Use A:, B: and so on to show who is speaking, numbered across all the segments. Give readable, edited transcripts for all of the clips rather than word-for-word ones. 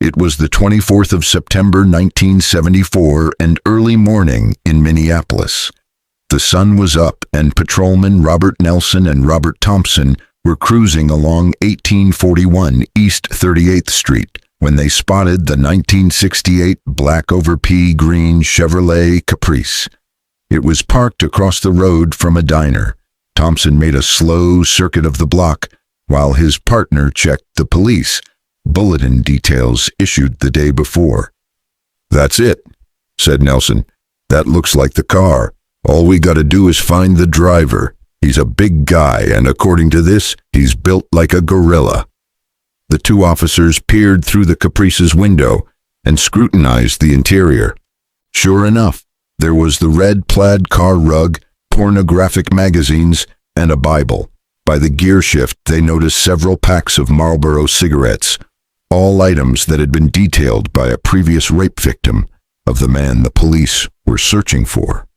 A: It was the 24th of September 1974 and early morning in Minneapolis. The sun was up and patrolmen Robert Nelson and Robert Thompson were cruising along 1841 East 38th Street when they spotted the 1968 black over pea green Chevrolet Caprice. It was parked across the road from a diner. Thompson made a slow circuit of the block while his partner checked the police bulletin details issued the day before. "That's it," said Nelson. "That looks like the car. All we gotta do is find the driver. He's a big guy, and according to this, he's built like a gorilla." The two officers peered through the Caprice's window and scrutinized the interior. Sure enough, there was the red plaid car rug, pornographic magazines, and a Bible. By the gear shift, they noticed several packs of Marlboro cigarettes, all items that had been detailed by a previous rape victim of the man the police were searching for.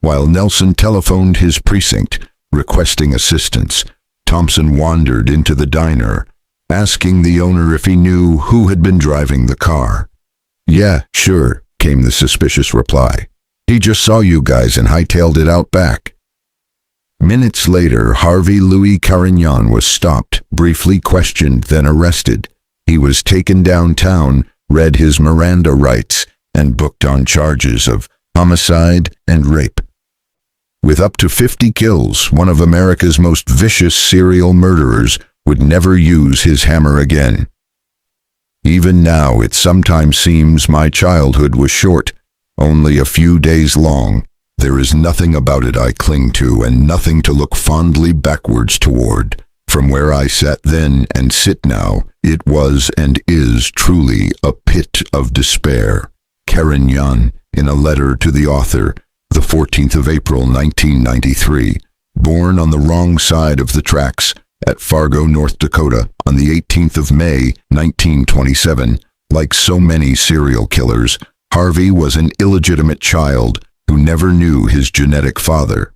A: While Nelson telephoned his precinct, requesting assistance, Thompson wandered into the diner, asking the owner if he knew who had been driving the car. "Yeah, sure," came the suspicious reply. "He just saw you guys and hightailed it out back." Minutes later, Harvey Louis Carignan was stopped, briefly questioned, then arrested. He was taken downtown, read his Miranda rights, and booked on charges of homicide and rape. With up to 50 kills, one of America's most vicious serial murderers would never use his hammer again. Even now, it sometimes seems my childhood was short, only a few days long. There is nothing about it I cling to and nothing to look fondly backwards toward. From where I sat then and sit now, it was and is truly a pit of despair. Carignan, in a letter to the author, the 14th of April 1993, born on the wrong side of the tracks at Fargo, North Dakota, on the 18th of May, 1927. Like so many serial killers, Harvey was an illegitimate child who never knew his genetic father.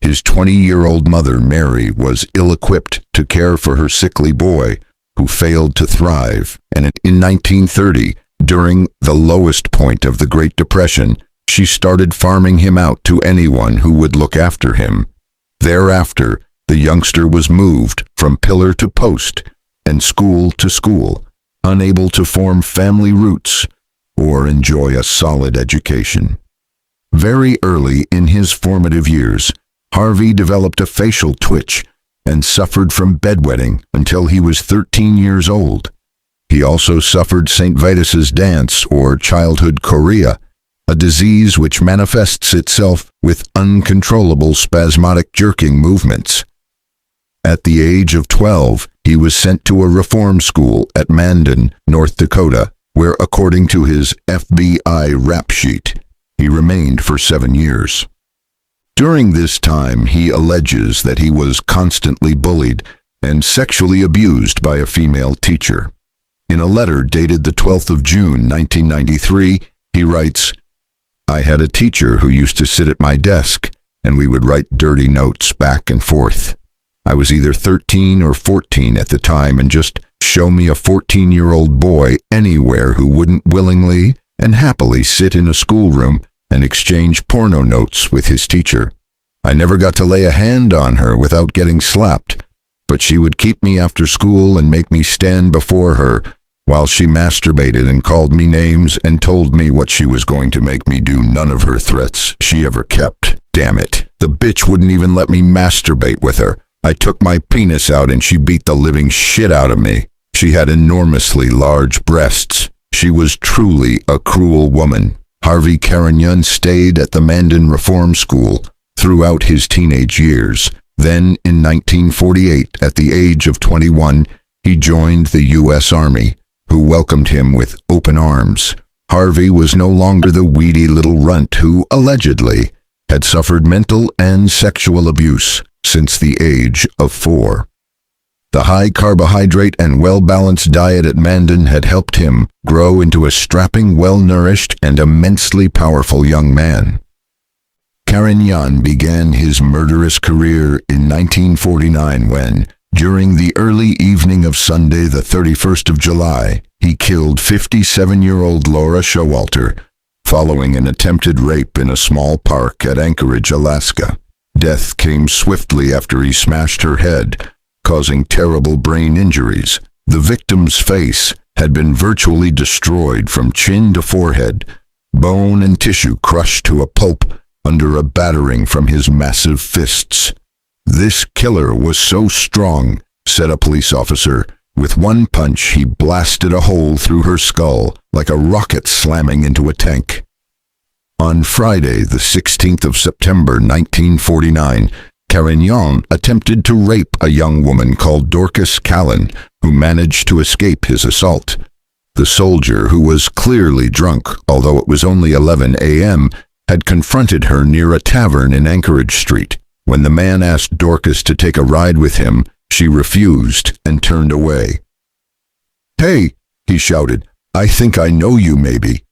A: His 20-year-old mother, Mary, was ill-equipped to care for her sickly boy, who failed to thrive, and in 1930, during the lowest point of the Great Depression, she started farming him out to anyone who would look after him. Thereafter, the youngster was moved from pillar to post and school to school, unable to form family roots or enjoy a solid education. Very early in his formative years, Harvey developed a facial twitch and suffered from bedwetting until he was 13 years old. He also suffered St. Vitus's dance or childhood chorea, a disease which manifests itself with uncontrollable spasmodic jerking movements. At the age of 12, he was sent to a reform school at Mandan, North Dakota, where, according to his FBI rap sheet, he remained for 7 years. During this time, he alleges that he was constantly bullied and sexually abused by a female teacher. In a letter dated the 12th of June, 1993, he writes, "I had a teacher who used to sit at my desk, and we would write dirty notes back and forth. I was either 13 or 14 at the time, and just show me a 14-year-old boy anywhere who wouldn't willingly and happily sit in a schoolroom and exchange porno notes with his teacher. I never got to lay a hand on her without getting slapped, but she would keep me after school and make me stand before her while she masturbated and called me names and told me what she was going to make me do. None of her threats she ever kept. Damn it. The bitch wouldn't even let me masturbate with her. I took my penis out and she beat the living shit out of me. She had enormously large breasts. She was truly a cruel woman." Harvey Carignan stayed at the Mandan Reform School throughout his teenage years. Then, in 1948, at the age of 21, he joined the U.S. Army, who welcomed him with open arms. Harvey was no longer the weedy little runt who, allegedly, had suffered mental and sexual abuse since the age of 4. The high-carbohydrate and well-balanced diet at Mandan had helped him grow into a strapping, well-nourished, and immensely powerful young man. Carignan began his murderous career in 1949 when, during the early evening of Sunday the 31st of July, he killed 57-year-old Laura Showalter following an attempted rape in a small park at Anchorage, Alaska. Death came swiftly after he smashed her head, causing terrible brain injuries. The victim's face had been virtually destroyed from chin to forehead, bone and tissue crushed to a pulp under a battering from his massive fists. "This killer was so strong," said a police officer. "With one punch, he blasted a hole through her skull like a rocket slamming into a tank." On Friday, the 16th of September 1949, Carignan attempted to rape a young woman called Dorcas Callan, who managed to escape his assault. The soldier, who was clearly drunk, although it was only 11 a.m., had confronted her near a tavern in Anchorage Street. When the man asked Dorcas to take a ride with him, she refused and turned away. "Hey," he shouted, "I think I know you maybe."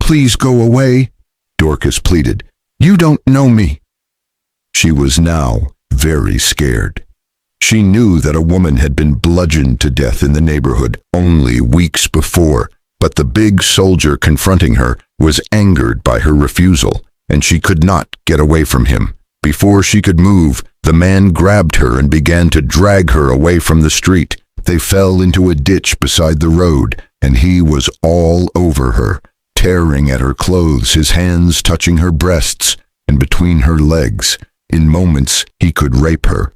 A: "Please go away," Dorcas pleaded. "You don't know me." She was now very scared. She knew that a woman had been bludgeoned to death in the neighborhood only weeks before, but the big soldier confronting her was angered by her refusal, and she could not get away from him. Before she could move, the man grabbed her and began to drag her away from the street. They fell into a ditch beside the road, and he was all over her, tearing at her clothes, his hands touching her breasts and between her legs. In moments, he could rape her.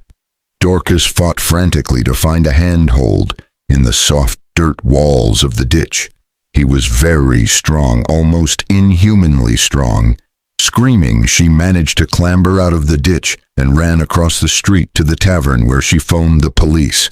A: Dorcas fought frantically to find a handhold in the soft dirt walls of the ditch. He was very strong, almost inhumanly strong. Screaming, she managed to clamber out of the ditch and ran across the street to the tavern where she phoned the police.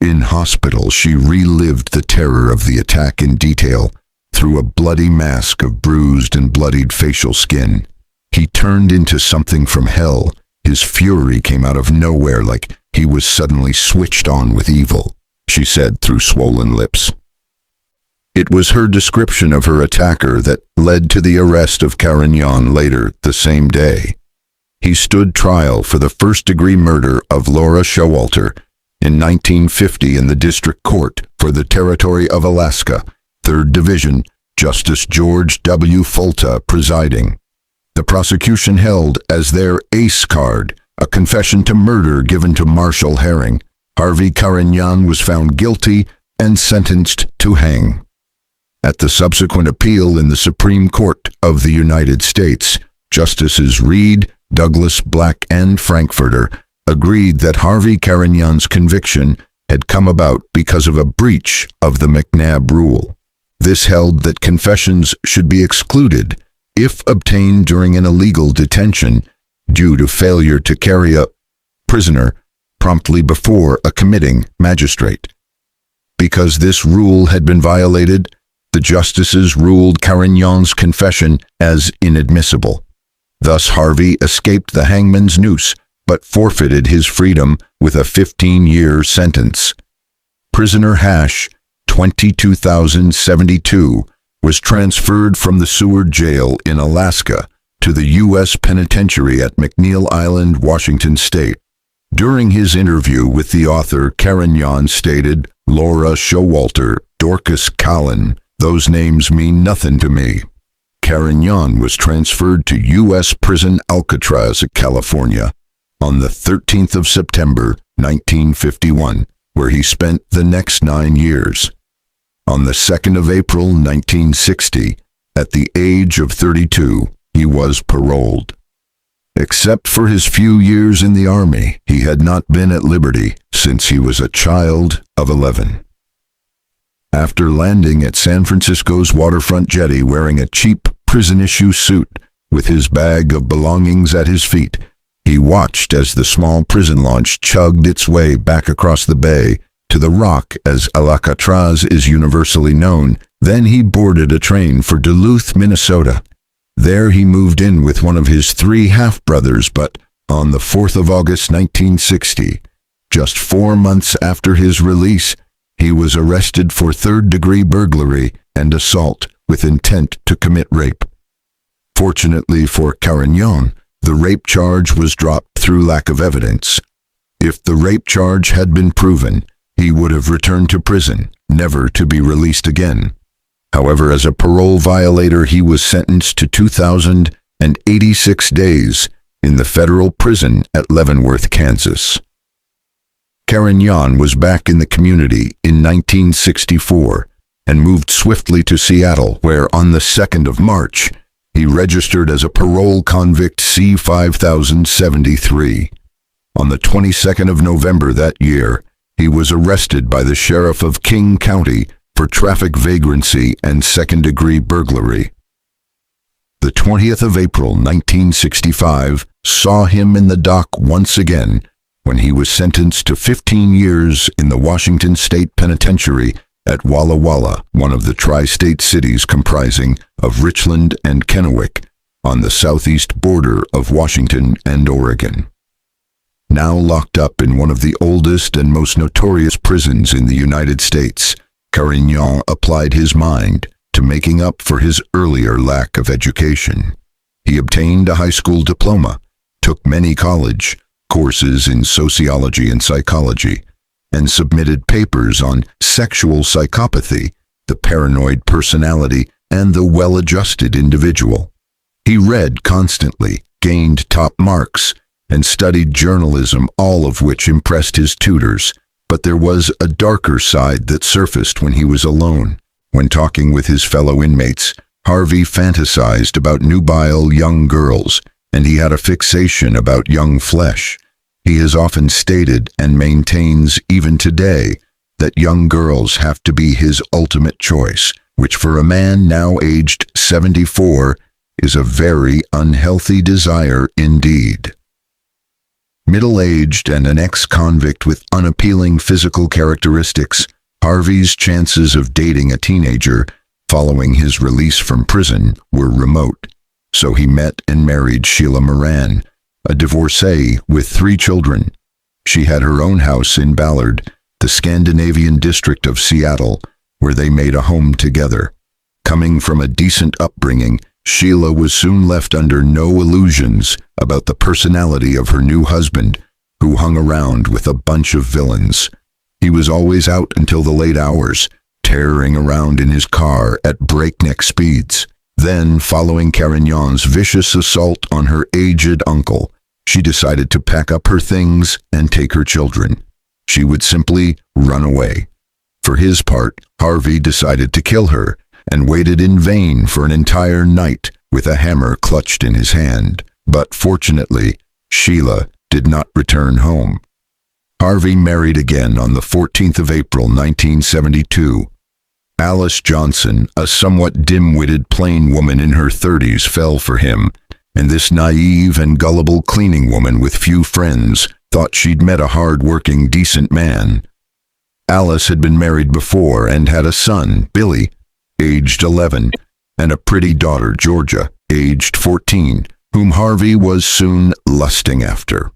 A: In hospital, she relived the terror of the attack in detail through a bloody mask of bruised and bloodied facial skin. He turned into something from hell. His fury came out of nowhere like he was suddenly switched on with evil, she said through swollen lips. It was her description of her attacker that led to the arrest of Carignan later the same day. He stood trial for the first-degree murder of Laura Showalter in 1950 in the District Court for the Territory of Alaska, 3rd Division, Justice George W. Folta presiding. The prosecution held as their ace card a confession to murder given to Marshall Herring. Harvey Carignan was found guilty and sentenced to hang. At the subsequent appeal in the Supreme Court of the United States, Justices Reed, Douglas, Black, and Frankfurter agreed that Harvey Carignan's conviction had come about because of a breach of the McNabb rule. This held that confessions should be excluded if obtained during an illegal detention due to failure to carry a prisoner promptly before a committing magistrate. Because this rule had been violated, the justices ruled Carignan's confession as inadmissible. Thus, Harvey escaped the hangman's noose, but forfeited his freedom with a 15-year sentence. Prisoner Hash, 22,072, was transferred from the Seward Jail in Alaska to the U.S. Penitentiary at McNeil Island, Washington State. During his interview with the author, Carignan stated, "Laura Showalter, Dorcas Callan, those names mean nothing to me." Carignan was transferred to U.S. Prison Alcatraz, California, on the 13th of September, 1951, where he spent the next 9 years. On the 2nd of April, 1960, at the age of 32, he was paroled. Except for his few years in the Army, he had not been at liberty since he was a child of 11. After landing at San Francisco's waterfront jetty wearing a cheap prison-issue suit with his bag of belongings at his feet, he watched as the small prison launch chugged its way back across the bay to the Rock, as Alcatraz is universally known. Then he boarded a train for Duluth, Minnesota. There he moved in with one of his 3 half-brothers, but on the 4th of August 1960, just 4 months after his release, he was arrested for 3rd-degree burglary and assault with intent to commit rape. Fortunately for Carignan, the rape charge was dropped through lack of evidence. If the rape charge had been proven, he would have returned to prison never to be released again. However, as a parole violator, he was sentenced to 2,086 days in the federal prison at Leavenworth, Kansas. Carignan was back in the community in 1964 and moved swiftly to Seattle, where on the 2nd of March, he registered as a parole convict C-5073. On the 22nd of November that year, he was arrested by the sheriff of King County for traffic vagrancy and second-degree burglary. The 20th of April, 1965, saw him in the dock once again when he was sentenced to 15 years in the Washington State Penitentiary at Walla Walla, one of the tri-state cities comprising of Richland and Kennewick, on the southeast border of Washington and Oregon. Now locked up in one of the oldest and most notorious prisons in the United States, Carignan applied his mind to making up for his earlier lack of education. He obtained a high school diploma, took many college courses in sociology and psychology, and submitted papers on sexual psychopathy, the paranoid personality, and the well-adjusted individual. He read constantly, gained top marks, and studied journalism, all of which impressed his tutors. But there was a darker side that surfaced when he was alone. When talking with his fellow inmates, Harvey fantasized about nubile young girls, and he had a fixation about young flesh. He has often stated, and maintains even today, that young girls have to be his ultimate choice, which for a man now aged 74 is a very unhealthy desire indeed. Middle-aged and an ex-convict with unappealing physical characteristics, Harvey's chances of dating a teenager following his release from prison were remote. So he met and married Sheila Moran, a divorcee with 3 children. She had her own house in Ballard, the Scandinavian district of Seattle, where they made a home together. Coming from a decent upbringing, Sheila was soon left under no illusions about the personality of her new husband, who hung around with a bunch of villains. He was always out until the late hours, tearing around in his car at breakneck speeds. Then, following Carignan's vicious assault on her aged uncle, she decided to pack up her things and take her children. She would simply run away. For his part, Harvey decided to kill her, and waited in vain for an entire night with a hammer clutched in his hand. But fortunately, Sheila did not return home. Harvey married again on the 14th of April, 1972. Alice Johnson, a somewhat dim-witted plain woman in her 30s, fell for him, and this naive and gullible cleaning woman with few friends thought she'd met a hard-working, decent man. Alice had been married before and had a son, Billy, aged 11, and a pretty daughter, Georgia, aged 14, whom Harvey was soon lusting after.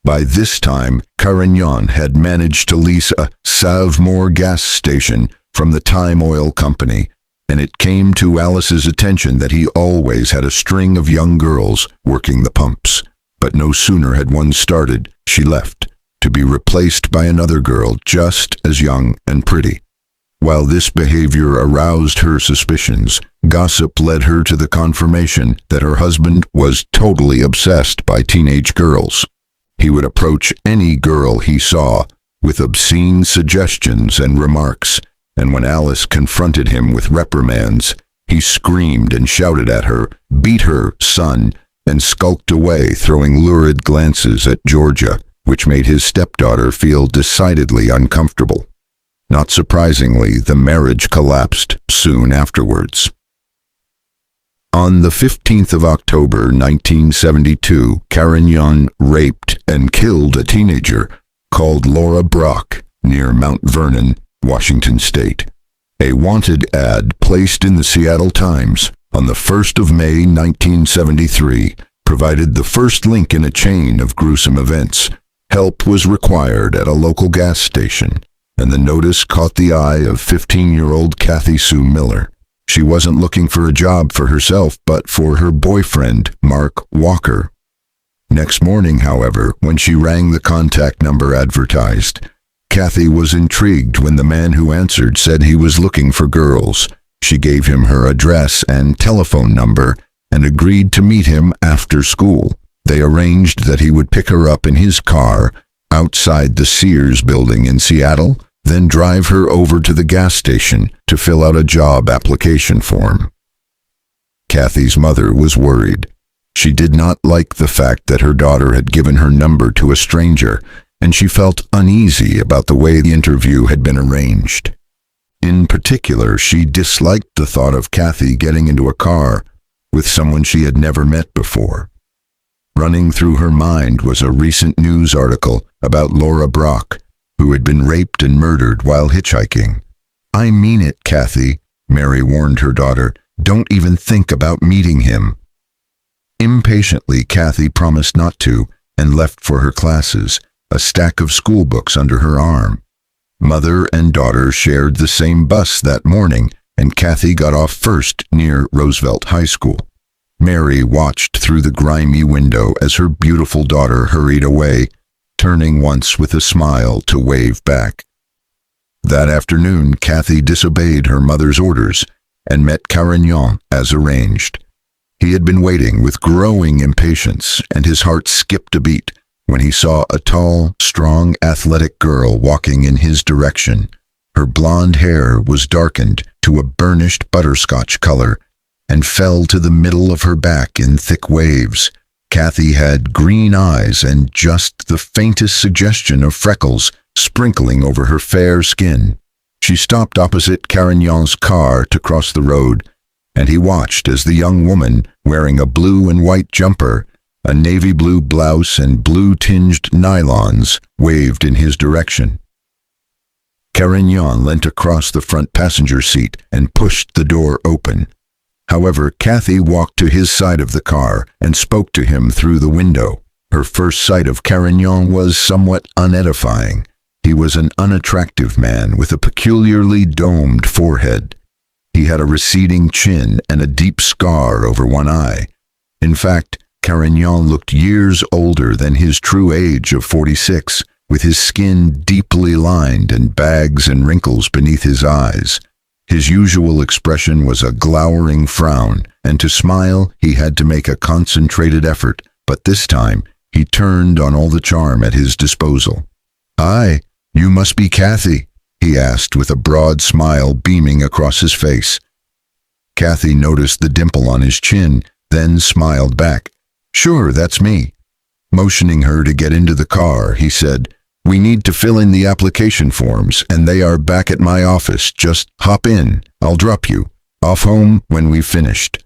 A: By this time, Carignan had managed to lease a Savmore gas station from the Time Oil Company, and it came to Alice's attention that he always had a string of young girls working the pumps. But no sooner had one started, she left, to be replaced by another girl just as young and pretty. While this behavior aroused her suspicions, gossip led her to the confirmation that her husband was totally obsessed by teenage girls. He would approach any girl he saw with obscene suggestions and remarks, and when Alice confronted him with reprimands, he screamed and shouted at her, beat her son, and skulked away, throwing lurid glances at Georgia, which made his stepdaughter feel decidedly uncomfortable. Not surprisingly, the marriage collapsed soon afterwards. On the 15th of October, 1972, Carignan raped and killed a teenager called Laura Brock near Mount Vernon, Washington State. A wanted ad placed in the Seattle Times on the 1st of May, 1973, provided the first link in a chain of gruesome events. Help was required at a local gas station, and the notice caught the eye of 15-year-old Kathy Sue Miller. She wasn't looking for a job for herself, but for her boyfriend, Mark Walker. Next morning, however, when she rang the contact number advertised, Kathy was intrigued when the man who answered said he was looking for girls. She gave him her address and telephone number and agreed to meet him after school. They arranged that he would pick her up in his car outside the Sears building in Seattle, then drive her over to the gas station to fill out a job application form. Kathy's mother was worried. She did not like the fact that her daughter had given her number to a stranger, and she felt uneasy about the way the interview had been arranged. In particular, she disliked the thought of Kathy getting into a car with someone she had never met before. Running through her mind was a recent news article about Laura Brock, who had been raped and murdered while hitchhiking. "I mean it, Kathy," Mary warned her daughter. "Don't even think about meeting him." Impatiently, Kathy promised not to and left for her classes, a stack of school books under her arm. Mother and daughter shared the same bus that morning, and Kathy got off first near Roosevelt High School. Mary watched through the grimy window as her beautiful daughter hurried away, turning once with a smile to wave back. That afternoon, Kathy disobeyed her mother's orders and met Carignan as arranged. He had been waiting with growing impatience, and his heart skipped a beat when he saw a tall, strong, athletic girl walking in his direction. Her blonde hair was darkened to a burnished butterscotch color and fell to the middle of her back in thick waves. Kathy had green eyes and just the faintest suggestion of freckles sprinkling over her fair skin. She stopped opposite Carignan's car to cross the road, and he watched as the young woman, wearing a blue and white jumper, a navy blue blouse and blue-tinged nylons, waved in his direction. Carignan leant across the front passenger seat and pushed the door open. However, Kathy walked to his side of the car and spoke to him through the window. Her first sight of Carignan was somewhat unedifying. He was an unattractive man with a peculiarly domed forehead. He had a receding chin and a deep scar over one eye. In fact, Carignan looked years older than his true age of 46, with his skin deeply lined and bags and wrinkles beneath his eyes. His usual expression was a glowering frown, and to smile he had to make a concentrated effort, but this time he turned on all the charm at his disposal. "Hi, you must be Kathy," he asked with a broad smile beaming across his face. Kathy noticed the dimple on his chin, then smiled back. "Sure, that's me." Motioning her to get into the car, he said, "We need to fill in the application forms, and they are back at my office. Just hop in. I'll drop you off home when we've finished."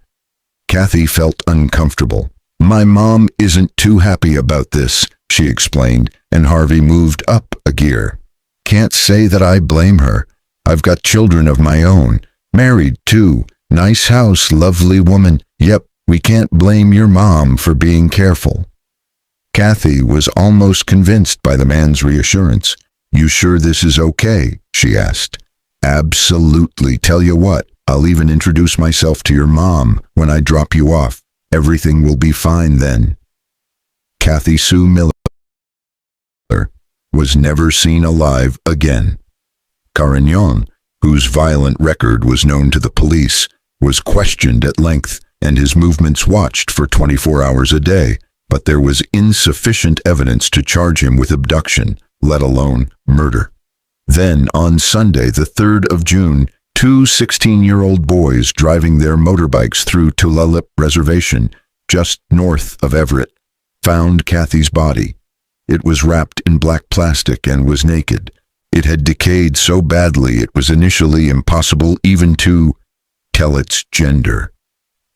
A: Kathy felt uncomfortable. "My mom isn't too happy about this," she explained, and Harvey moved up a gear. "Can't say that I blame her. I've got children of my own. Married, too. Nice house, lovely woman. Yep, we can't blame your mom for being careful." Kathy was almost convinced by the man's reassurance. "You sure this is okay?" she asked. "Absolutely. Tell you what, I'll even introduce myself to your mom when I drop you off. Everything will be fine then." Kathy Sue Miller was never seen alive again. Carignan, whose violent record was known to the police, was questioned at length and his movements watched for 24 hours a day, but there was insufficient evidence to charge him with abduction, let alone murder. Then, on Sunday, the 3rd of June, two 16-year-old boys driving their motorbikes through Tulalip Reservation, just north of Everett, found Kathy's body. It was wrapped in black plastic and was naked. It had decayed so badly it was initially impossible even to tell its gender.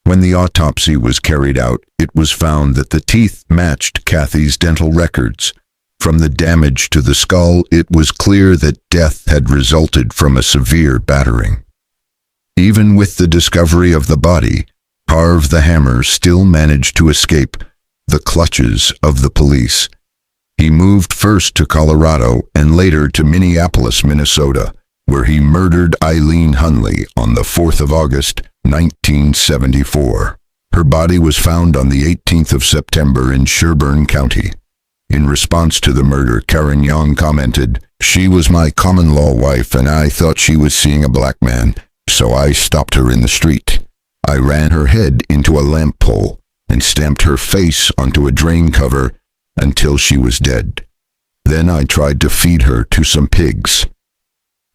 A: When the autopsy was carried out, it was found that the teeth matched Kathy's dental records. From the damage to the skull, it was clear that death had resulted from a severe battering. Even with the discovery of the body, Harv the Hammer still managed to escape the clutches of the police. He moved first to Colorado and later to Minneapolis, Minnesota, where he murdered Eileen Hunley on the 4th of August, 1974. Her body was found on the 18th of September in Sherburne County. In response to the murder, Carignan commented, She was my common-law wife, and I thought she was seeing a black man, so I stopped her in the street. I ran her head into a lamp pole and stamped her face onto a drain cover until she was dead. Then I tried to feed her to some pigs.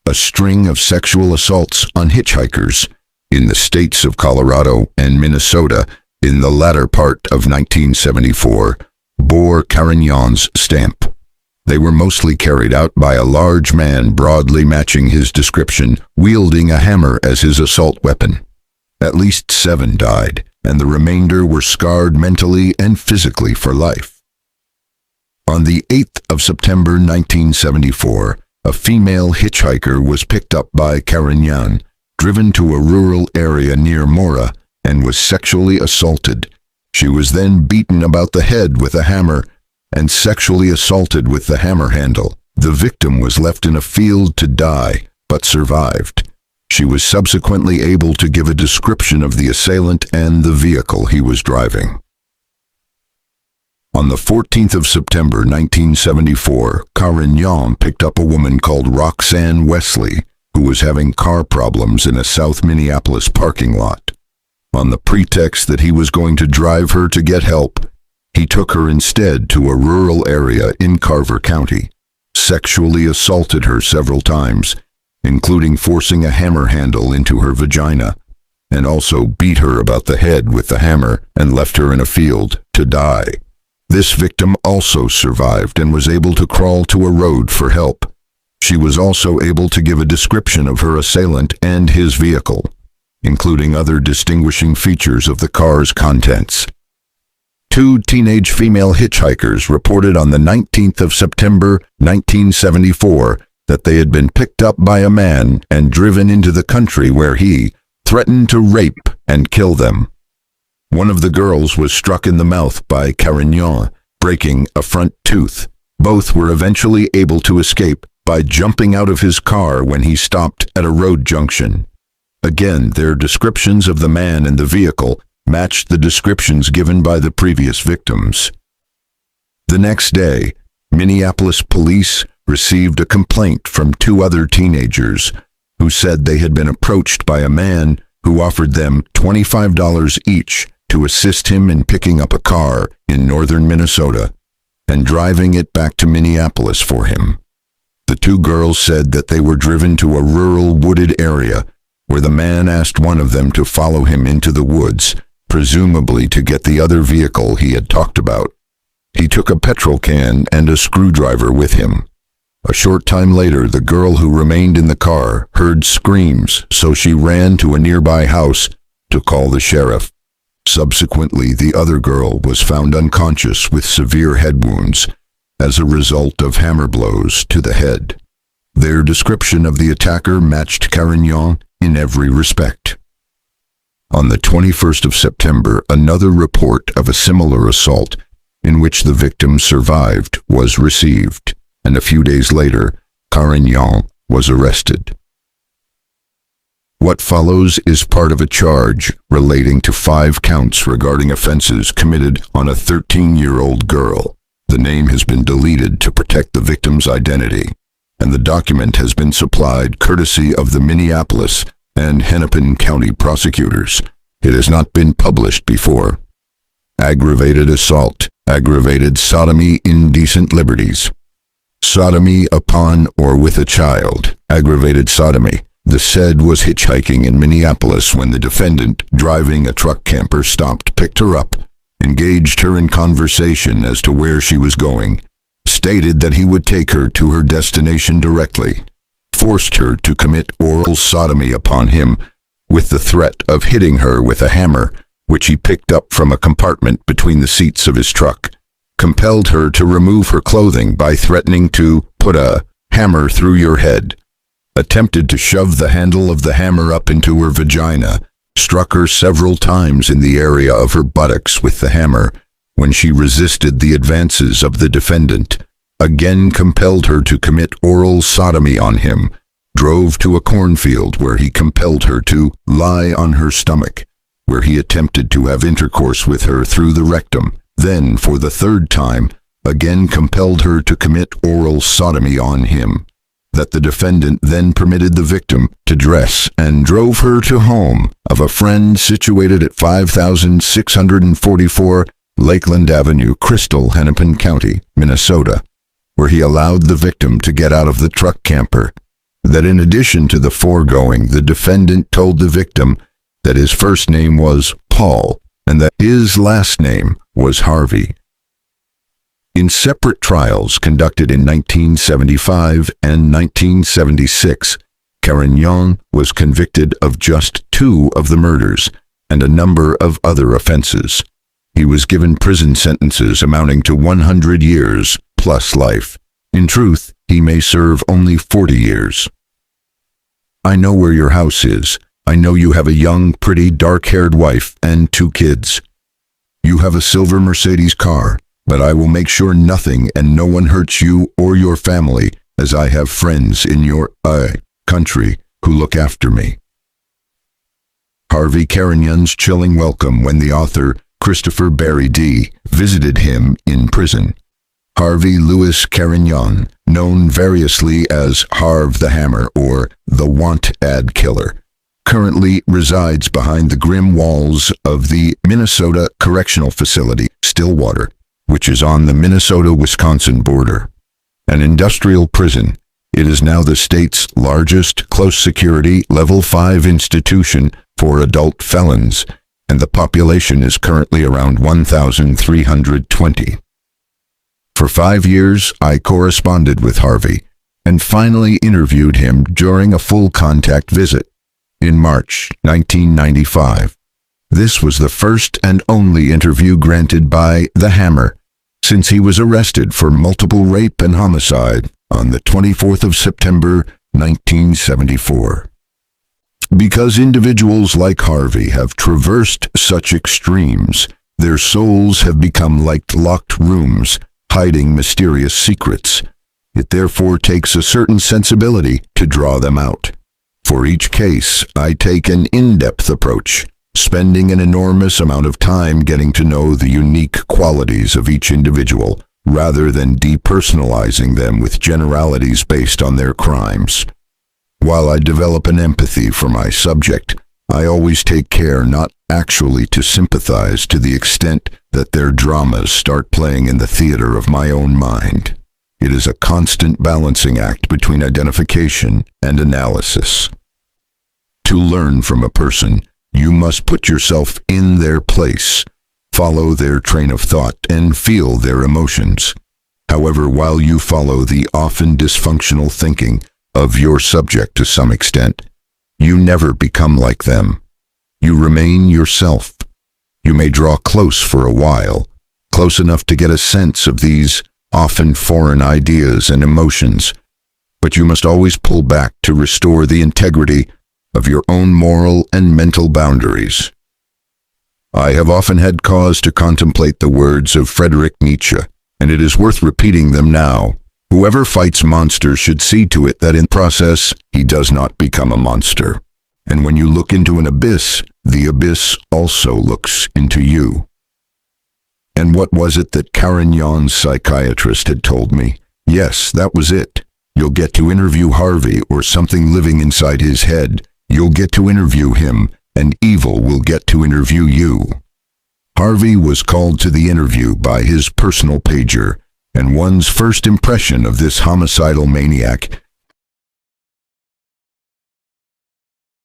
A: A string of sexual assaults on hitchhikers in the states of Colorado and Minnesota in the latter part of 1974 bore Carignan's stamp. They were mostly carried out by a large man broadly matching his description, wielding a hammer as his assault weapon. At least 7 died, and the remainder were scarred mentally and physically for life. On the 8th of September 1974, a female hitchhiker was picked up by Carignan, driven to a rural area near Mora, and was sexually assaulted. She was then beaten about the head with a hammer and sexually assaulted with the hammer handle. The victim was left in a field to die, but survived. She was subsequently able to give a description of the assailant and the vehicle he was driving. On the 14th of September 1974, Carignan picked up a woman called Roxanne Wesley, who was having car problems in a South Minneapolis parking lot. On the pretext that he was going to drive her to get help, he took her instead to a rural area in Carver County, sexually assaulted her several times, including forcing a hammer handle into her vagina, and also beat her about the head with the hammer and left her in a field to die. This victim also survived and was able to crawl to a road for help. She was also able to give a description of her assailant and his vehicle, including other distinguishing features of the car's contents. 2 teenage female hitchhikers reported on the 19th of September 1974 that they had been picked up by a man and driven into the country where he threatened to rape and kill them. One of the girls was struck in the mouth by Carignan, breaking a front tooth. Both were eventually able to escape by jumping out of his car when he stopped at a road junction. Again, their descriptions of the man and the vehicle matched the descriptions given by the previous victims. The next day, Minneapolis police received a complaint from 2 other teenagers who said they had been approached by a man who offered them $25 each to assist him in picking up a car in northern Minnesota and driving it back to Minneapolis for him. The 2 girls said that they were driven to a rural wooded area where the man asked one of them to follow him into the woods, presumably to get the other vehicle he had talked about. He took a petrol can and a screwdriver with him. A short time later, the girl who remained in the car heard screams, so she ran to a nearby house to call the sheriff. Subsequently, the other girl was found unconscious with severe head wounds as a result of hammer blows to the head. Their description of the attacker matched Carignan in every respect. On the 21st of September, another report of a similar assault in which the victim survived was received, and a few days later, Carignan was arrested. What follows is part of a charge relating to 5 counts regarding offenses committed on a 13-year-old girl. The name has been deleted to protect the victim's identity, and the document has been supplied courtesy of the Minneapolis and Hennepin County prosecutors. It has not been published before. Aggravated assault, aggravated sodomy, indecent liberties. Sodomy upon or with a child, aggravated sodomy. The said was hitchhiking in Minneapolis when the defendant, driving a truck camper, stopped, picked her up, engaged her in conversation as to where she was going, stated that he would take her to her destination directly, forced her to commit oral sodomy upon him with the threat of hitting her with a hammer, which he picked up from a compartment between the seats of his truck, compelled her to remove her clothing by threatening to put a hammer through your head, attempted to shove the handle of the hammer up into her vagina, struck her several times in the area of her buttocks with the hammer when she resisted the advances of the defendant, again compelled her to commit oral sodomy on him, drove to a cornfield where he compelled her to lie on her stomach, where he attempted to have intercourse with her through the rectum, then, for the 3rd time, again compelled her to commit oral sodomy on him, that the defendant then permitted the victim to dress and drove her to home of a friend situated at 5644 Lakeland Avenue, Crystal, Hennepin County, Minnesota, where he allowed the victim to get out of the truck camper. That in addition to the foregoing, the defendant told the victim that his first name was Paul and that his last name was Harvey. In separate trials conducted in 1975 and 1976, Carignan was convicted of just 2 of the murders and a number of other offenses. He was given prison sentences amounting to 100 years plus life. In truth, he may serve only 40 years. I know where your house is. I know you have a young, pretty, dark-haired wife and 2 kids. You have a silver Mercedes car, but I will make sure nothing and no one hurts you or your family, as I have friends in your country who look after me. Harvey Carignan's chilling welcome when the author, Christopher Barry D., visited him in prison. Harvey Louis Carignan, known variously as Harv the Hammer or the Want-Ad Killer, currently resides behind the grim walls of the Minnesota Correctional Facility, Stillwater, which is on the Minnesota-Wisconsin border. An industrial prison, it is now the state's largest close-security Level 5 institution for adult felons, and the population is currently around 1,320. For 5 years, I corresponded with Harvey, and finally interviewed him during a full-contact visit in March 1995. This was the first and only interview granted by the Hammer since he was arrested for multiple rape and homicide on the 24th of September 1974. Because individuals like Harvey have traversed such extremes, their souls have become like locked rooms, hiding mysterious secrets. It therefore takes a certain sensibility to draw them out. For each case, I take an in-depth approach, spending an enormous amount of time getting to know the unique qualities of each individual, rather than depersonalizing them with generalities based on their crimes. While I develop an empathy for my subject, I always take care not actually to sympathize to the extent that their dramas start playing in the theater of my own mind. It is a constant balancing act between identification and analysis. To learn from a person, you must put yourself in their place, follow their train of thought, and feel their emotions. However, while you follow the often dysfunctional thinking of your subject to some extent, you never become like them. You remain yourself. You may draw close for a while, close enough to get a sense of these often foreign ideas and emotions, but you must always pull back to restore the integrity of your own moral and mental boundaries. I have often had cause to contemplate the words of Friedrich Nietzsche, and it is worth repeating them now. Whoever fights monsters should see to it that in process he does not become a monster. And when you look into an abyss, the abyss also looks into you. And what was it that Carignan's psychiatrist had told me? Yes, that was it. You'll get to interview Harvey or something living inside his head. You'll get to interview him, and evil will get to interview you. Harvey was called to the interview by his personal pager, and one's first impression of this homicidal maniac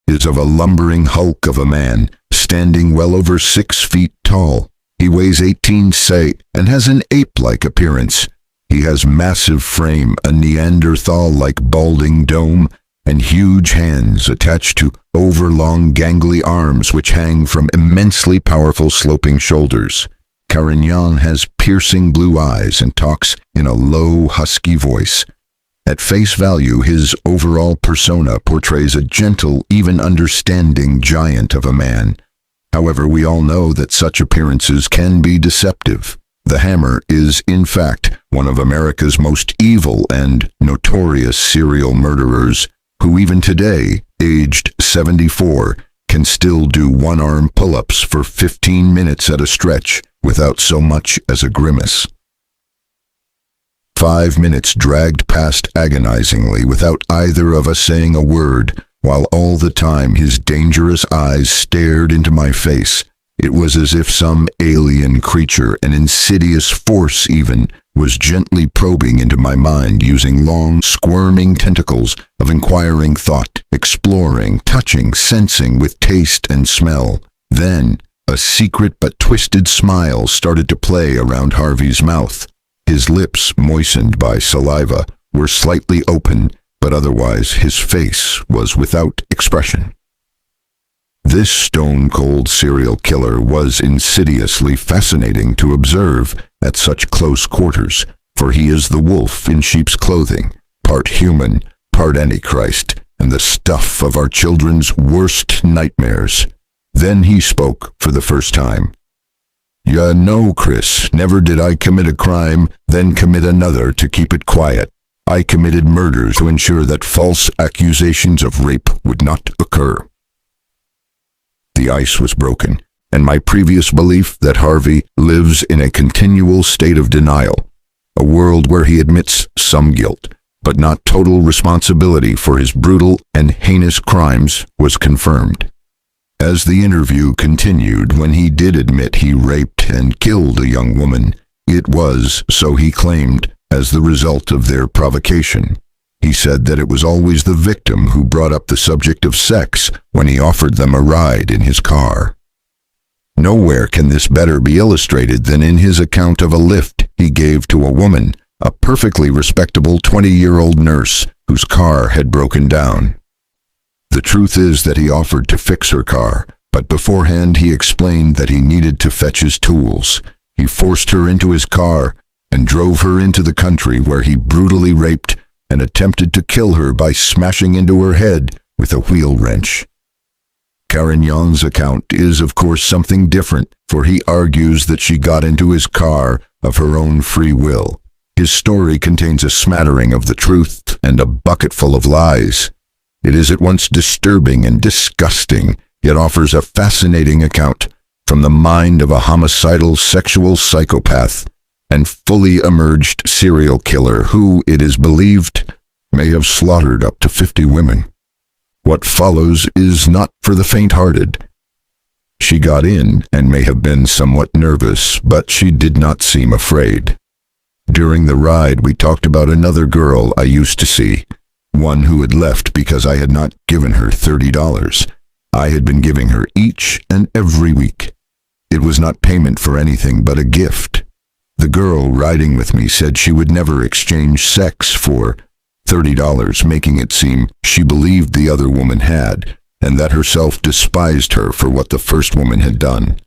A: is of a lumbering hulk of a man, standing well over 6 feet tall. He weighs 18 say, and has an ape-like appearance. He has massive frame, a Neanderthal-like balding dome, and huge hands attached to overlong gangly arms which hang from immensely powerful sloping shoulders. Carignan has piercing blue eyes and talks in a low, husky voice. At face value, his overall persona portrays a gentle, even understanding giant of a man. However, we all know that such appearances can be deceptive. The Hammer is, in fact, one of America's most evil and notorious serial murderers, who even today, aged 74, can still do one-arm pull-ups for 15 minutes at a stretch without so much as a grimace. 5 minutes dragged past agonizingly without either of us saying a word, while all the time his dangerous eyes stared into my face. It was as if some alien creature, an insidious force even, was gently probing into my mind using long, squirming tentacles of inquiring thought, exploring, touching, sensing with taste and smell. Then, a secret but twisted smile started to play around Harvey's mouth. His lips, moistened by saliva, were slightly open, but otherwise his face was without expression. This stone-cold serial killer was insidiously fascinating to observe at such close quarters, for he is the wolf in sheep's clothing, part human, part Antichrist, and the stuff of our children's worst nightmares. Then he spoke for the first time. "Ya know, Chris, never did I commit a crime, then commit another to keep it quiet. I committed murders to ensure that false accusations of rape would not occur." The ice was broken, and my previous belief that Harvey lives in a continual state of denial, a world where he admits some guilt, but not total responsibility for his brutal and heinous crimes, was confirmed. As the interview continued, when he did admit he raped and killed a young woman, it was, so he claimed, as the result of their provocation. He said that it was always the victim who brought up the subject of sex when he offered them a ride in his car. Nowhere can this better be illustrated than in his account of a lift he gave to a woman, a perfectly respectable 20-year-old nurse whose car had broken down. The truth is that he offered to fix her car, but beforehand he explained that he needed to fetch his tools. He forced her into his car and drove her into the country, where he brutally raped and attempted to kill her by smashing into her head with a wheel wrench. Carignan's account is, of course, something different, for he argues that she got into his car of her own free will. His story contains a smattering of the truth and a bucketful of lies. It is at once disturbing and disgusting, yet offers a fascinating account from the mind of a homicidal sexual psychopath and fully emerged serial killer who, it is believed, may have slaughtered up to 50 women. What follows is not for the faint-hearted. She got in and may have been somewhat nervous, but she did not seem afraid. During the ride, we talked about another girl I used to see, one who had left because I had not given her $30. I had been giving her each and every week. It was not payment for anything but a gift. The girl riding with me said she would never exchange sex for $30, making it seem she believed the other woman had, and that herself despised her for what the first woman had done.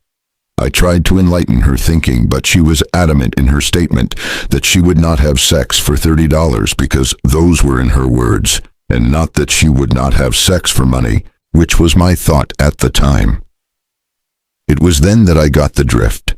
A: I tried to enlighten her thinking, but she was adamant in her statement that she would not have sex for $30 because those were in her words, and not that she would not have sex for money, which was my thought at the time. It was then that I got the drift,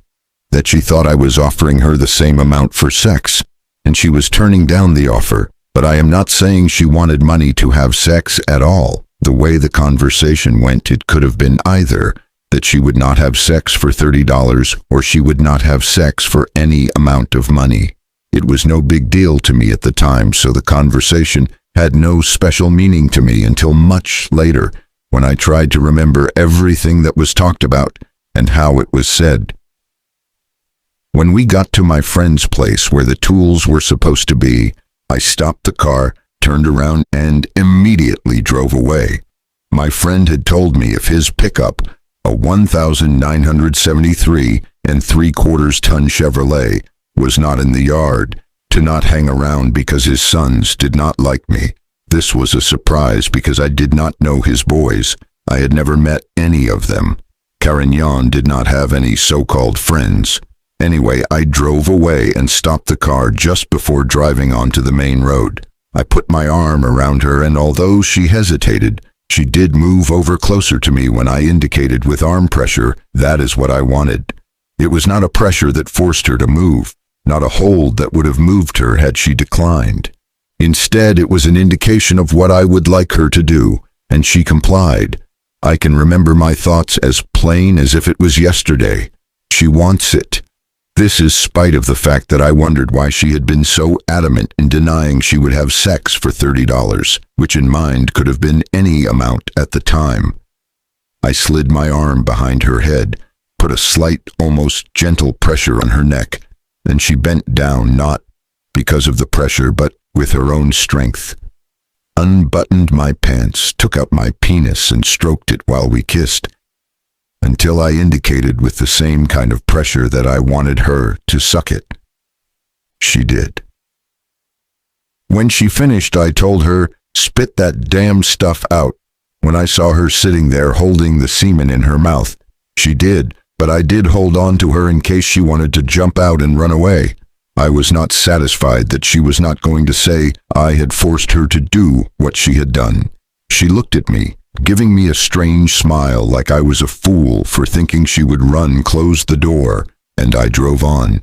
A: that she thought I was offering her the same amount for sex, and she was turning down the offer, but I am not saying she wanted money to have sex at all. The way the conversation went, it could have been either that she would not have sex for $30 or she would not have sex for any amount of money. It was no big deal to me at the time, so the conversation had no special meaning to me until much later, when I tried to remember everything that was talked about and how it was said. When we got to my friend's place where the tools were supposed to be, I stopped the car, turned around, and immediately drove away. My friend had told me if his pickup, a 1,973 and 3/4 ton Chevrolet, was not in the yard, to not hang around because his sons did not like me. This was a surprise because I did not know his boys. I had never met any of them. Carignan did not have any so-called friends. Anyway, I drove away and stopped the car just before driving onto the main road. I put my arm around her, and although she hesitated, she did move over closer to me when I indicated with arm pressure that is what I wanted. It was not a pressure that forced her to move, not a hold that would have moved her had she declined. Instead, it was an indication of what I would like her to do, and she complied. I can remember my thoughts as plain as if it was yesterday. She wants it. This is spite of the fact that I wondered why she had been so adamant in denying she would have sex for $30, which in mind could have been any amount at the time. I slid my arm behind her head, put a slight, almost gentle pressure on her neck, then she bent down, not because of the pressure, but with her own strength. Unbuttoned my pants, took up my penis and stroked it while we kissed, until I indicated with the same kind of pressure that I wanted her to suck it. She did. When she finished, I told her, "Spit that damn stuff out." When I saw her sitting there holding the semen in her mouth, she did, but I did hold on to her in case she wanted to jump out and run away. I was not satisfied that she was not going to say I had forced her to do what she had done. She looked at me, giving me a strange smile like I was a fool for thinking she would run, close the door, and I drove on.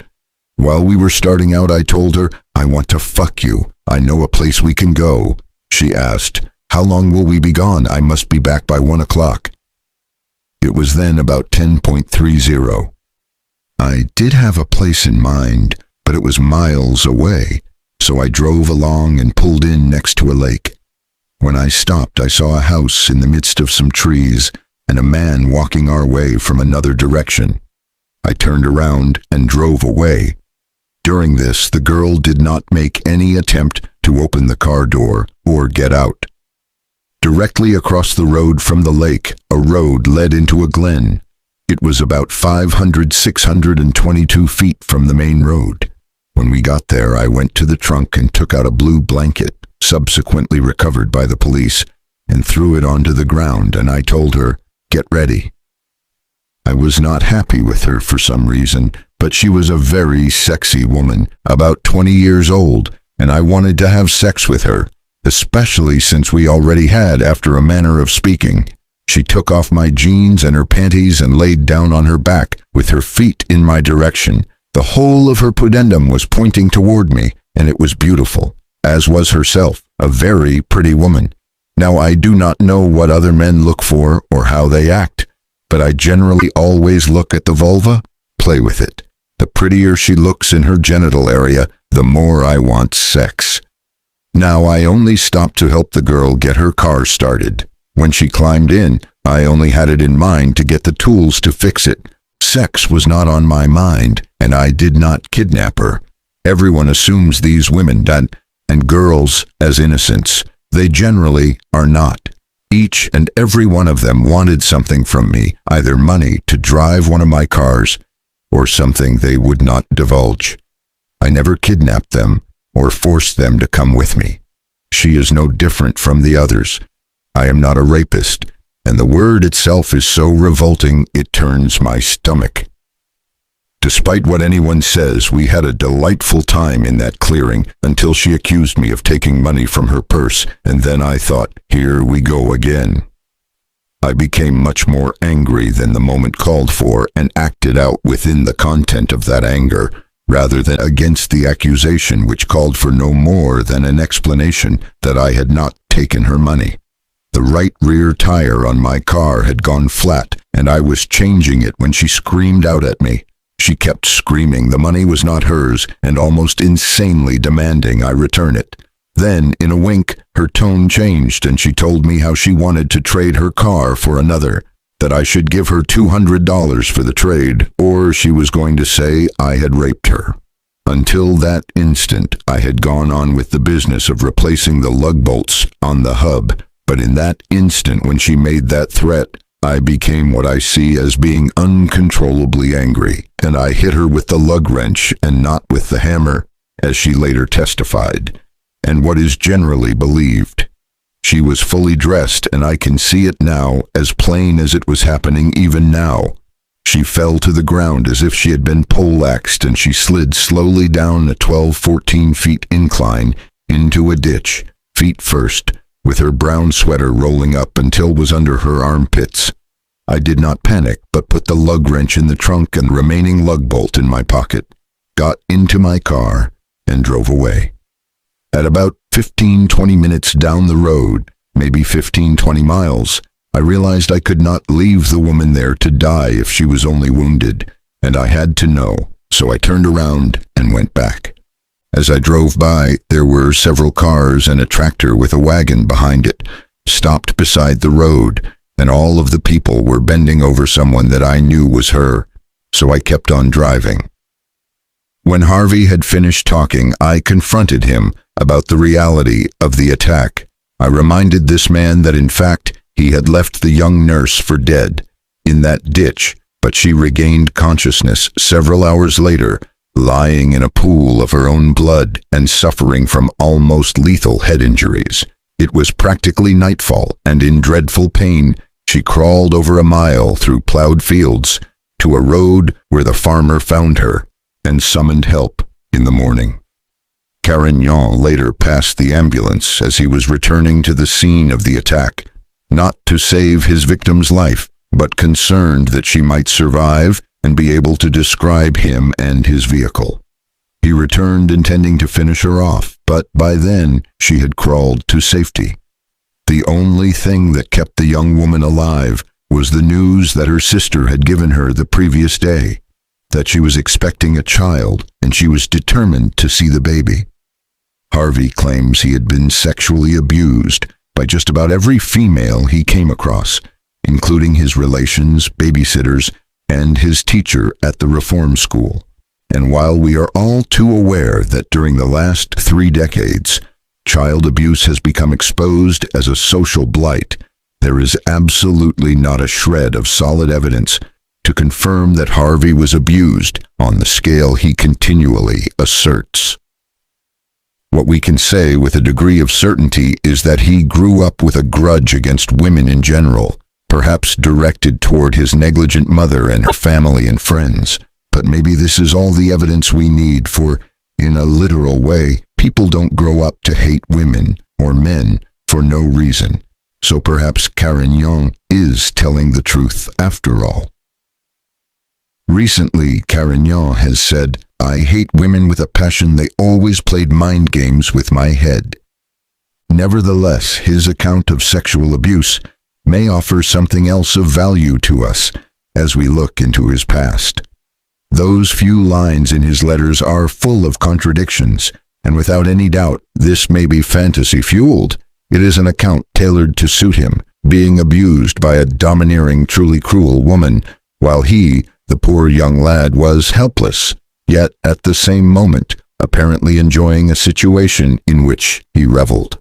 A: While we were starting out, I told her, "I want to fuck you. I know a place we can go." She asked, "How long will we be gone?" "I must be back by 1 o'clock. It was then about 10:30. I did have a place in mind, but it was miles away, so I drove along and pulled in next to a lake. When I stopped, I saw a house in the midst of some trees and a man walking our way from another direction. I turned around and drove away. During this, the girl did not make any attempt to open the car door or get out. Directly across the road from the lake, a road led into a glen. It was about 622 feet from the main road. When we got there, I went to the trunk and took out a blue blanket, subsequently recovered by the police, and threw it onto the ground, and I told her, "Get ready." I was not happy with her for some reason, but she was a very sexy woman, about 20 years old, and I wanted to have sex with her, especially since we already had, after a manner of speaking. She took off my jeans and her panties and laid down on her back, with her feet in my direction. The whole of her pudendum was pointing toward me, and it was beautiful, as was herself, a very pretty woman. Now, I do not know what other men look for or how they act, but I generally always look at the vulva, play with it. The prettier she looks in her genital area, the more I want sex. Now, I only stopped to help the girl get her car started. When she climbed in, I only had it in mind to get the tools to fix it. Sex was not on my mind, and I did not kidnap her. Everyone assumes these women and girls as innocents. They generally are not. Each and every one of them wanted something from me, either money to drive one of my cars, or something they would not divulge. I never kidnapped them or forced them to come with me. She is no different from the others. I am not a rapist, and the word itself is so revolting it turns my stomach. Despite what anyone says, we had a delightful time in that clearing until she accused me of taking money from her purse, and then I thought, here we go again. I became much more angry than the moment called for and acted out within the content of that anger, rather than against the accusation, which called for no more than an explanation that I had not taken her money. The right rear tire on my car had gone flat, and I was changing it when she screamed out at me. She kept screaming the money was not hers and almost insanely demanding I return it. Then, in a wink, her tone changed and she told me how she wanted to trade her car for another, that I should give her $200 for the trade, or she was going to say I had raped her. Until that instant, I had gone on with the business of replacing the lug bolts on the hub, but in that instant when she made that threat, I became what I see as being uncontrollably angry, and I hit her with the lug wrench and not with the hammer, as she later testified, and what is generally believed. She was fully dressed, and I can see it now as plain as it was happening even now. She fell to the ground as if she had been poleaxed, and she slid slowly down a 12-14 feet incline into a ditch, feet first, with her brown sweater rolling up until was under her armpits. I did not panic, but put the lug wrench in the trunk and remaining lug bolt in my pocket, got into my car, and drove away. At about 15-20 minutes down the road, maybe 15-20 miles, I realized I could not leave the woman there to die if she was only wounded, and I had to know so I turned around and went back. As I drove by, there were several cars and a tractor with a wagon behind it, stopped beside the road, and all of the people were bending over someone that I knew was her, so I kept on driving. When Harvey had finished talking, I confronted him about the reality of the attack. I reminded this man that in fact he had left the young nurse for dead in that ditch, but she regained consciousness several hours later, lying in a pool of her own blood and suffering from almost lethal head injuries. It was practically nightfall, and in dreadful pain, she crawled over a mile through plowed fields to a road where the farmer found her and summoned help in the morning. Carignan later passed the ambulance as he was returning to the scene of the attack, not to save his victim's life, but concerned that she might survive and be able to describe him and his vehicle. He returned intending to finish her off, but by then she had crawled to safety. The only thing that kept the young woman alive was the news that her sister had given her the previous day, that she was expecting a child and she was determined to see the baby. Harvey claims he had been sexually abused by just about every female he came across, including his relations, babysitters, and his teacher at the reform school. And while we are all too aware that during the last 3 decades, child abuse has become exposed as a social blight, there is absolutely not a shred of solid evidence to confirm that Harvey was abused on the scale he continually asserts. What we can say with a degree of certainty is that he grew up with a grudge against women in general, perhaps directed toward his negligent mother and her family and friends. But maybe this is all the evidence we need, for, in a literal way, people don't grow up to hate women or men for no reason. So perhaps Carignan is telling the truth after all. Recently, Carignan has said, "I hate women with a passion. They always played mind games with my head." Nevertheless, his account of sexual abuse may offer something else of value to us as we look into his past. Those few lines in his letters are full of contradictions, and without any doubt, this may be fantasy-fueled. It is an account tailored to suit him, being abused by a domineering, truly cruel woman, while he, the poor young lad, was helpless, yet at the same moment, apparently enjoying a situation in which he reveled.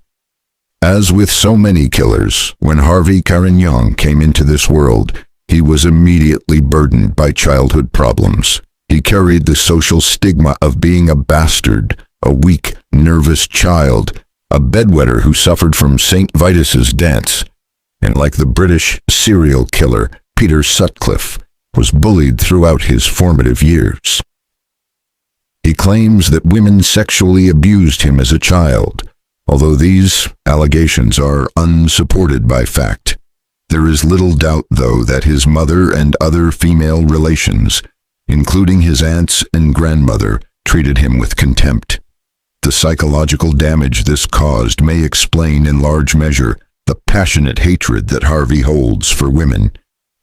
A: As with so many killers, when Harvey Carignan came into this world, he was immediately burdened by childhood problems. He carried the social stigma of being a bastard, a weak, nervous child, a bedwetter who suffered from St. Vitus's dance, and like the British serial killer Peter Sutcliffe, was bullied throughout his formative years. He claims that women sexually abused him as a child, although these allegations are unsupported by fact. There is little doubt, though, that his mother and other female relations, including his aunts and grandmother, treated him with contempt. The psychological damage this caused may explain in large measure the passionate hatred that Harvey holds for women.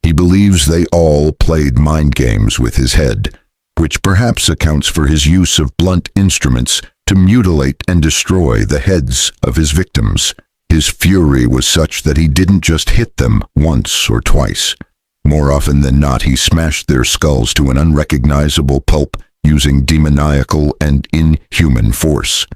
A: He believes they all played mind games with his head, which perhaps accounts for his use of blunt instruments to mutilate and destroy the heads of his victims. His fury was such that he didn't just hit them once or twice. More often than not, he smashed their skulls to an unrecognizable pulp using demoniacal and inhuman force.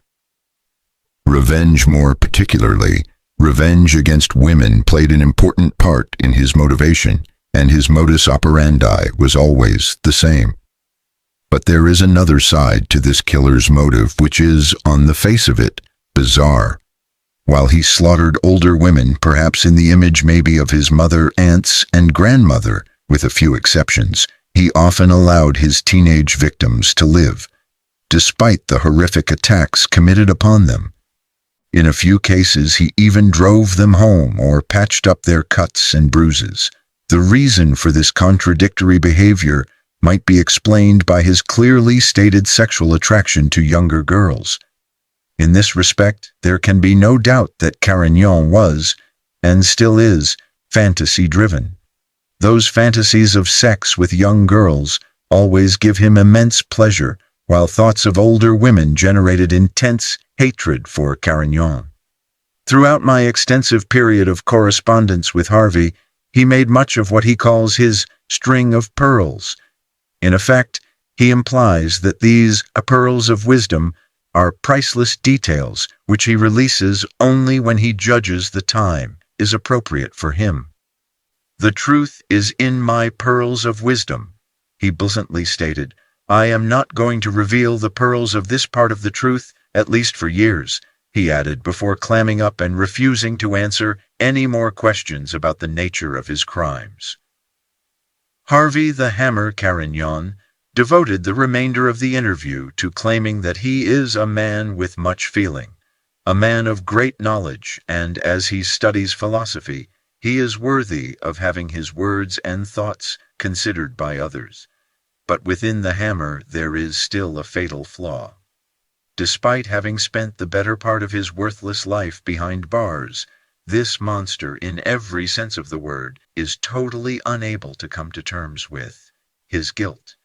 A: Revenge, more particularly, revenge against women, played an important part in his motivation, and his modus operandi was always the same. But there is another side to this killer's motive which is, on the face of it, bizarre. While he slaughtered older women, perhaps in the image maybe of his mother, aunts, and grandmother, with a few exceptions, he often allowed his teenage victims to live, despite the horrific attacks committed upon them. In a few cases, he even drove them home or patched up their cuts and bruises. The reason for this contradictory behavior might be explained by his clearly stated sexual attraction to younger girls. In this respect, there can be no doubt that Carignan was, and still is, fantasy-driven. Those fantasies of sex with young girls always give him immense pleasure, while thoughts of older women generated intense hatred for Carignan. Throughout my extensive period of correspondence with Harvey, he made much of what he calls his string of pearls. In effect, he implies that these pearls of wisdom are priceless details which he releases only when he judges the time is appropriate for him. "The truth is in my pearls of wisdom," he bluntly stated. "I am not going to reveal the pearls of this part of the truth, at least for years," he added before clamming up and refusing to answer any more questions about the nature of his crimes. Harvey the Hammer Carignan devoted the remainder of the interview to claiming that he is a man with much feeling, a man of great knowledge, and as he studies philosophy, he is worthy of having his words and thoughts considered by others. But within the Hammer there is still a fatal flaw. Despite having spent the better part of his worthless life behind bars, this monster, in every sense of the word, is totally unable to come to terms with his guilt.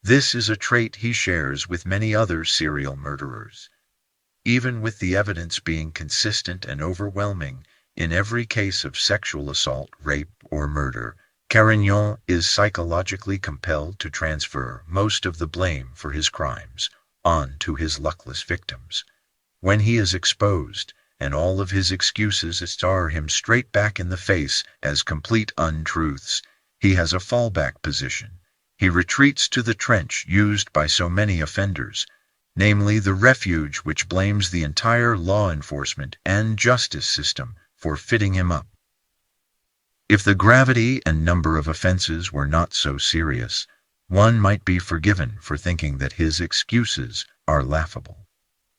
A: This is a trait he shares with many other serial murderers. Even with the evidence being consistent and overwhelming in every case of sexual assault, rape, or murder, Carignan is psychologically compelled to transfer most of the blame for his crimes on to his luckless victims. When he is exposed, and all of his excuses stare him straight back in the face as complete untruths, he has a fallback position. He retreats to the trench used by so many offenders, namely the refuge which blames the entire law enforcement and justice system for fitting him up. If the gravity and number of offenses were not so serious, one might be forgiven for thinking that his excuses are laughable.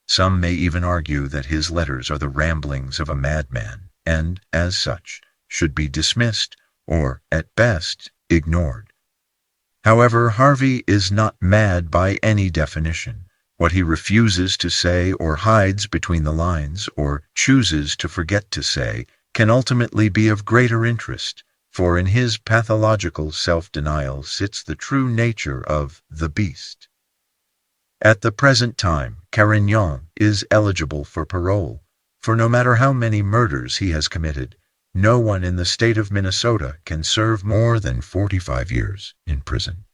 A: Some may even argue that his letters are the ramblings of a madman, and, as such, should be dismissed or, at best, ignored. However, Harvey is not mad by any definition. What he refuses to say or hides between the lines or chooses to forget to say can ultimately be of greater interest, for in his pathological self-denial sits the true nature of the beast. At the present time, Carignan is eligible for parole, for no matter how many murders he has committed, no one in the state of Minnesota can serve more than 45 years in prison.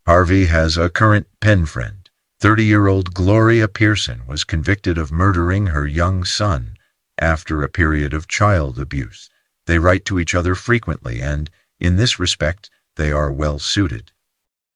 A: Harvey has a current pen friend. 30-year-old Gloria Pearson was convicted of murdering her young son after a period of child abuse. They write to each other frequently, and, in this respect, they are well suited.